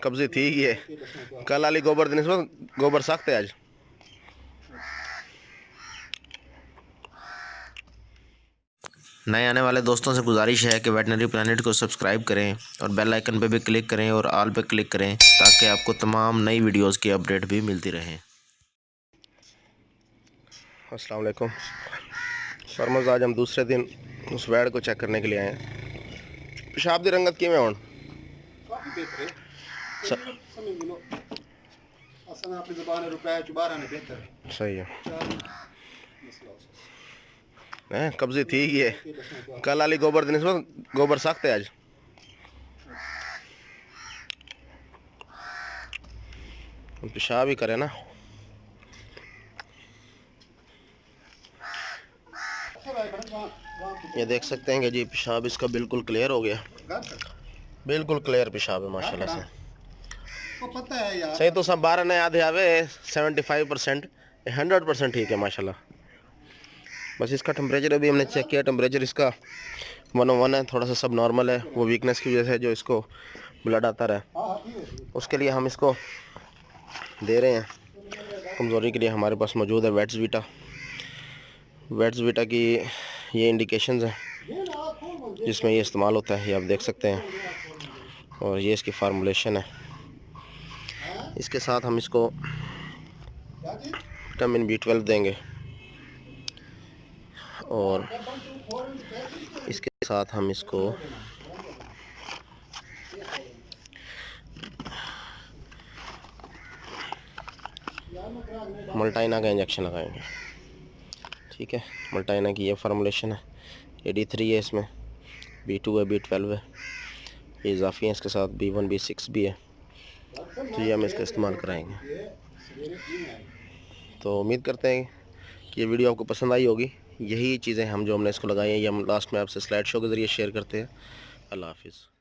कब्जी थी ये कल वाली गोबर दिन गोबर सख्त है आज। नए आने वाले दोस्तों से गुजारिश है कि वेटनरी प्लानट को सब्सक्राइब करें और बेल आइकन पर भी क्लिक करें और ऑल पे क्लिक करें ताकि आपको तमाम नई वीडियोस की अपडेट भी मिलती रहे। अस्सलाम वालेकुम फरमज, आज हम दूसरे दिन उस वैड को चेक करने के लिए आए हैं। पेशाब की रंगत किमें होण सही है। कब्जी थी ये कल वाली गोबर दिन गोबर सख्त है आज। पेशाब ही करे ना। ये देख सकते हैं कि जी पेशाब इसका बिल्कुल क्लियर हो गया, बिल्कुल क्लियर पेशाब है माशाल्लाह से। पता है यार सही तो सब 12 ने आधे आवे 75%, 100% ठीक है माशाल्लाह। बस इसका टेम्परेचर अभी हमने चेक किया, टेम्परेचर इसका 101 है, थोड़ा सा सब नॉर्मल है। वो वीकनेस की वजह से जो इसको ब्लड आता रहा, उसके लिए हम इसको दे रहे हैं। कमज़ोरी के लिए हमारे पास मौजूद है वेट्सवीटा। वेट्सवीटा की ये इंडिकेशंस हैं जिसमें ये इस्तेमाल होता है, ये आप देख सकते हैं। और ये इसकी फार्मूलेशन है। इसके साथ हम इसको विटामिन B12 देंगे और इसके साथ हम इसको मल्टाइना का इंजेक्शन लगाएंगे। ठीक है, मल्टाइना की ये फार्मूलेशन है। AD3 है, इसमें B2 है, B12 है, ये इजाफी है। इसके साथ B1 B6 भी है, तो ये हम इसका इस्तेमाल कराएंगे। तो उम्मीद करते हैं कि ये वीडियो आपको पसंद आई होगी। यही चीज़ें हमने इसको लगाई हैं, ये हम लास्ट में आपसे स्लाइड शो के ज़रिए शेयर करते हैं। अल्लाह हाफिज़।